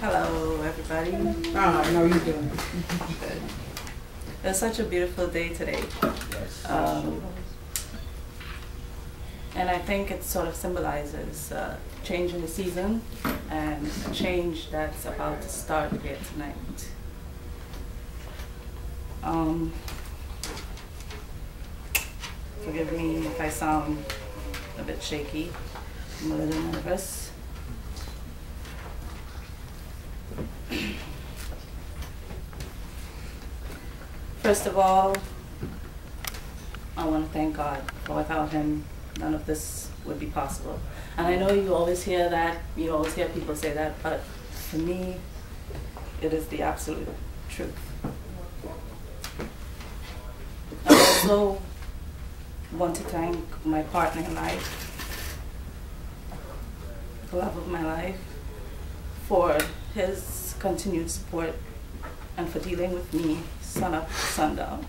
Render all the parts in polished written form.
Hello, everybody. Oh, no, you're doing it. Good. It's such a beautiful day today. And I think it sort of symbolizes change in the season and a change that's about to start here tonight. Forgive me if I sound a bit shaky. I'm a little nervous. First of all, I want to thank God, for without Him, none of this would be possible. And I know you always hear that, you always hear people say that, but for me, it is the absolute truth. I also want to thank my partner in life, the love of my life, for his continued support and for dealing with me sun up, sundown.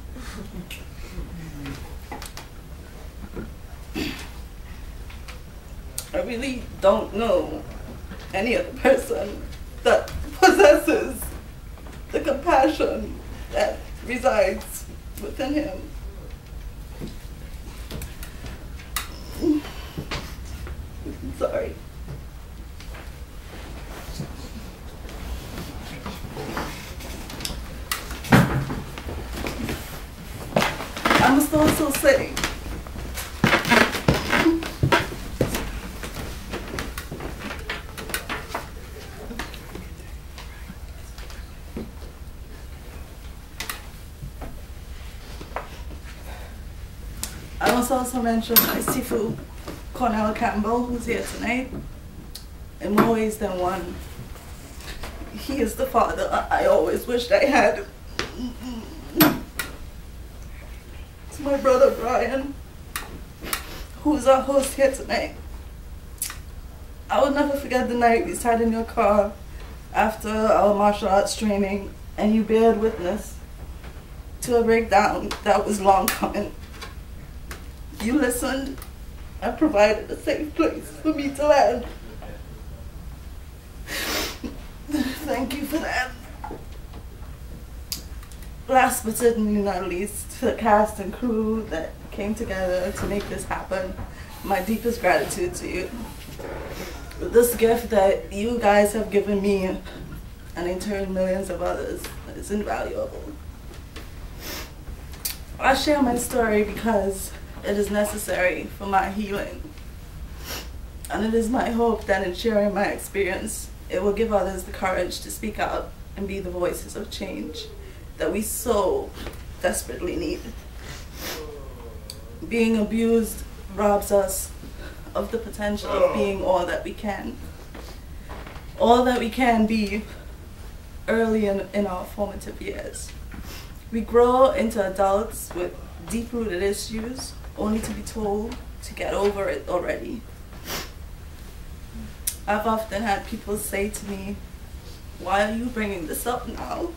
I really don't know any other person that possesses the compassion that resides within him. Sorry. I must also say, I must also mention my Sifu Cornell Campbell, who's here tonight. In more ways than one, he is the father I always wished I had. It's my brother Brian, who's our host here tonight. I will never forget the night we sat in your car after our martial arts training and you bared witness to a breakdown that was long coming. You listened and provided a safe place for me to land. Thank you for that. Last but certainly not least, to the cast and crew that came together to make this happen, my deepest gratitude to you. This gift that you guys have given me and in turn millions of others is invaluable. I share my story because it is necessary for my healing. And it is my hope that in sharing my experience, it will give others the courage to speak out and be the voices of change that we so desperately need. Being abused robs us of the potential of being all that we can. All that we can be early in our formative years. We grow into adults with deep-rooted issues only to be told to get over it already. I've often had people say to me, "Why are you bringing this up now?"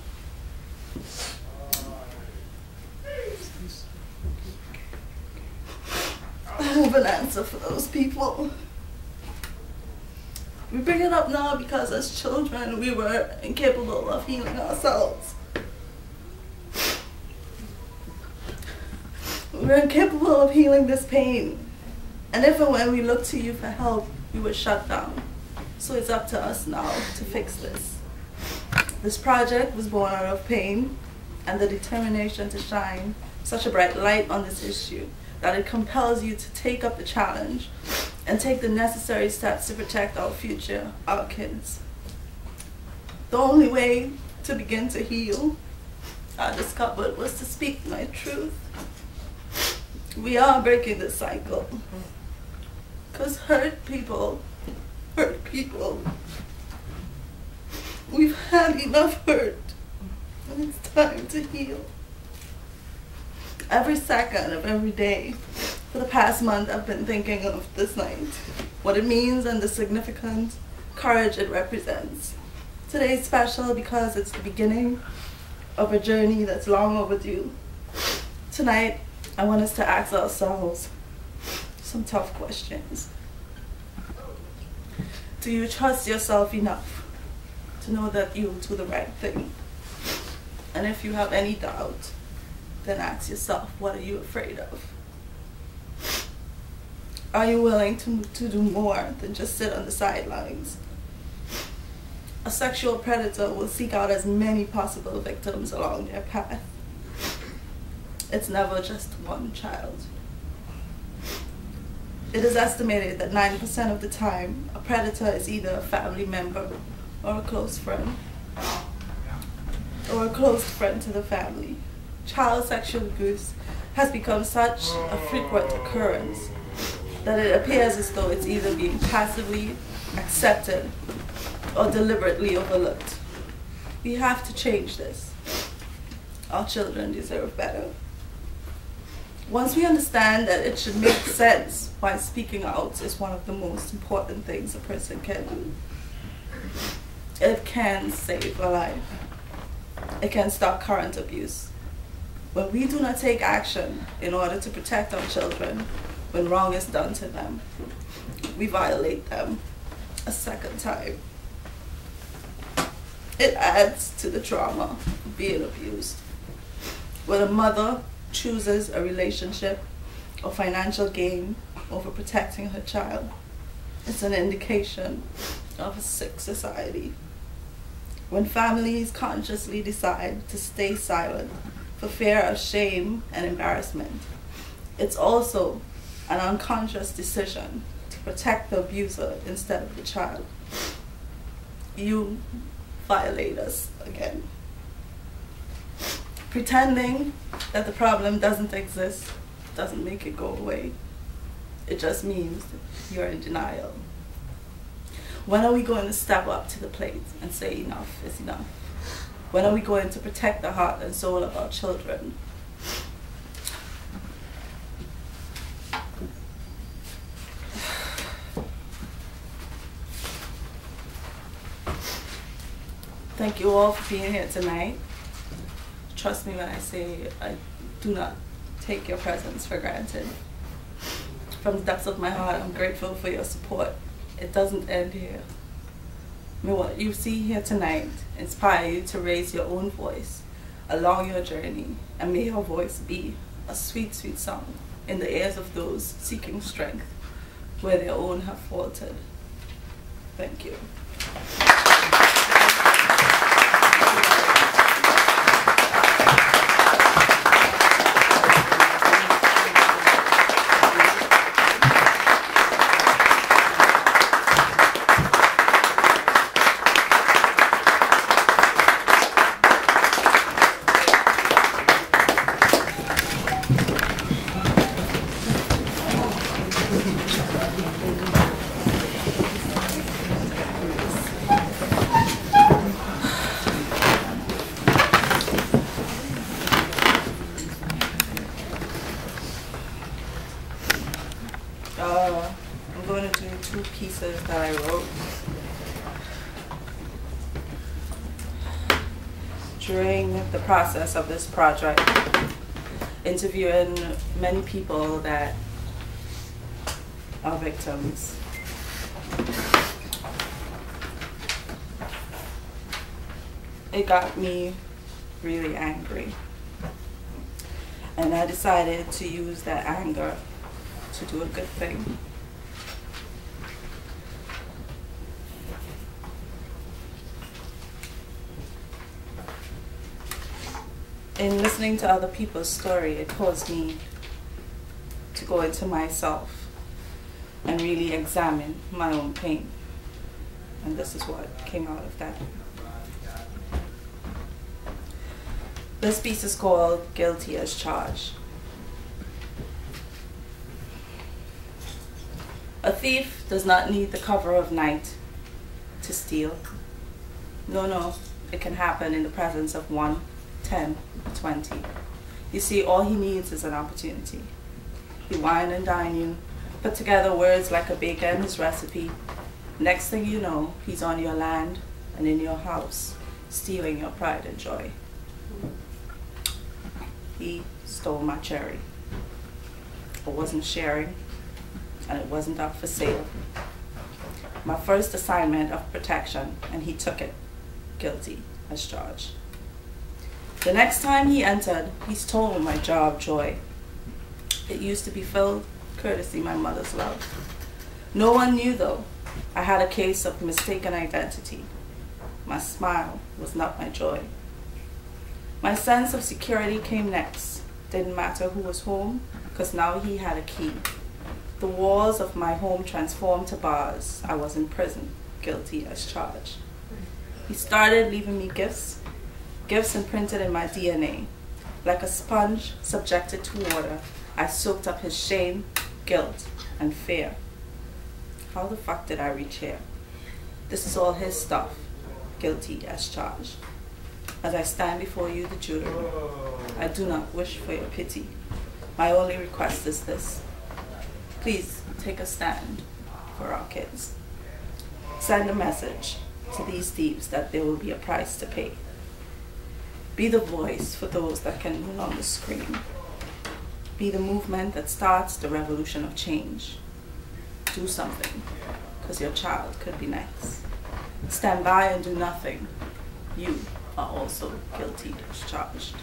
I have an answer for those people. We bring it up now because as children we were incapable of healing ourselves. We were incapable of healing this pain. And if and when we looked to you for help, we were shut down. So it's up to us now to fix this. This project was born out of pain and the determination to shine such a bright light on this issue that it compels you to take up the challenge and take the necessary steps to protect our future, our kids. The only way to begin to heal, I discovered, was to speak my truth. We are breaking this cycle. Because hurt people hurt people. We've had enough hurt, and it's time to heal. Every second of every day, for the past month, I've been thinking of this night, what it means and the significant courage it represents. Today's special because it's the beginning of a journey that's long overdue. Tonight, I want us to ask ourselves some tough questions. Do you trust yourself enough to know that you will do the right thing. And if you have any doubt, then ask yourself, what are you afraid of? Are you willing to do more than just sit on the sidelines? A sexual predator will seek out as many possible victims along their path. It's never just one child. It is estimated that 90% of the time, a predator is either a family member or a close friend, or a close friend to the family. Child sexual abuse has become such a frequent occurrence that it appears as though it's either being passively accepted or deliberately overlooked. We have to change this. Our children deserve better. Once we understand that it should make sense why speaking out is one of the most important things a person can do, it can save a life. It can stop current abuse. When we do not take action in order to protect our children when wrong is done to them, we violate them a second time. It adds to the trauma of being abused. When a mother chooses a relationship or financial gain over protecting her child, it's an indication of a sick society. When families consciously decide to stay silent for fear of shame and embarrassment, it's also an unconscious decision to protect the abuser instead of the child. You violate us again. Pretending that the problem doesn't exist doesn't make it go away. It just means you're in denial. When are we going to step up to the plate and say enough is enough? When are we going to protect the heart and soul of our children? Thank you all for being here tonight. Trust me when I say I do not take your presence for granted. From the depths of my heart, I'm grateful for your support. It doesn't end here. May what you see here tonight inspire you to raise your own voice along your journey, and may your voice be a sweet, sweet song in the ears of those seeking strength where their own have faltered. Thank you. I'm going to do 2 pieces that I wrote during the process of this project, interviewing many people that are victims. It got me really angry, and I decided to use that anger to do a good thing. In listening to other people's story, it caused me to go into myself and really examine my own pain. And this is what came out of that. This piece is called Guilty as Charged. A thief does not need the cover of night to steal. No, it can happen in the presence of 1, 10, 20. You see, all he needs is an opportunity. He wine and dine you, put together words like a baker and his recipe. Next thing you know, he's on your land and in your house, stealing your pride and joy. He stole my cherry. I wasn't sharing, and it wasn't up for sale. My first assignment of protection, and he took it. guilty as charged. The next time he entered, he stole my jar of joy. It used to be filled, courtesy my mother's love. No one knew, though. I had a case of mistaken identity. My smile was not my joy. My sense of security came next. Didn't matter who was home, because now he had a key. The walls of my home transformed to bars. I was in prison, guilty as charged. He started leaving me gifts imprinted in my DNA. Like a sponge subjected to water, I soaked up his shame, guilt, and fear. How the fuck did I reach here? This is all his stuff, guilty as charged. As I stand before you, the jury, I do not wish for your pity. My only request is this. Please take a stand for our kids. Send a message to these thieves that there will be a price to pay. Be the voice for those that can no longer scream. Be the movement that starts the revolution of change. Do something, because your child could be next. Stand by and do nothing. You are also guilty as charged.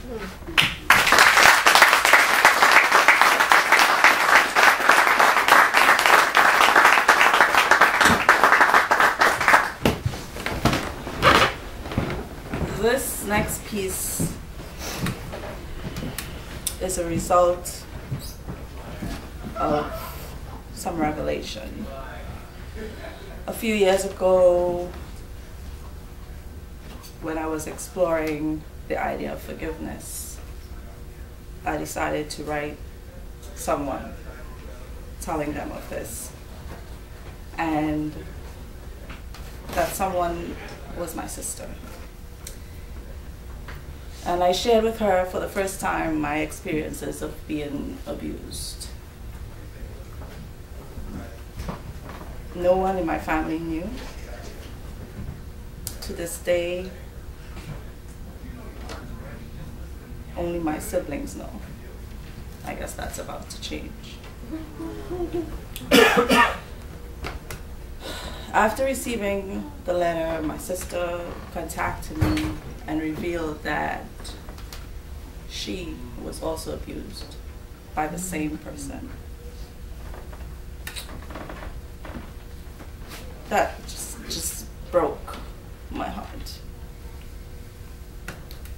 This next piece is a result of some revelation. A few years ago, when I was exploring the idea of forgiveness, I decided to write someone telling them of this. And that someone was my sister. And I shared with her for the first time my experiences of being abused. No one in my family knew. To this day, only my siblings know. I guess that's about to change. After receiving the letter, my sister contacted me and revealed that she was also abused by the same person. That just broke my heart.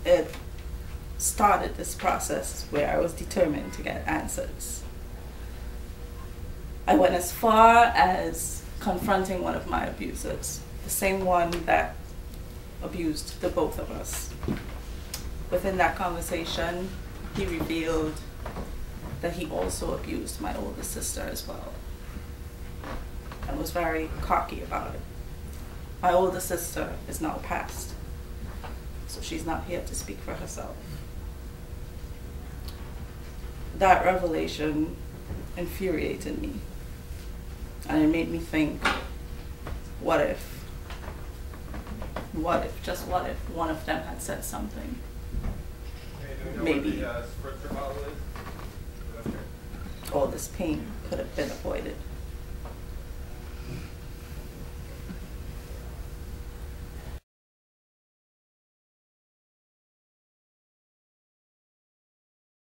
It started this process where I was determined to get answers. I went as far as confronting one of my abusers, the same one that abused the both of us. Within that conversation, he revealed that he also abused my older sister as well, and was very cocky about it. My older sister is now passed, so she's not here to speak for herself. That revelation infuriated me, and it made me think, what if, just what if one of them had said something? Maybe all this pain could have been avoided.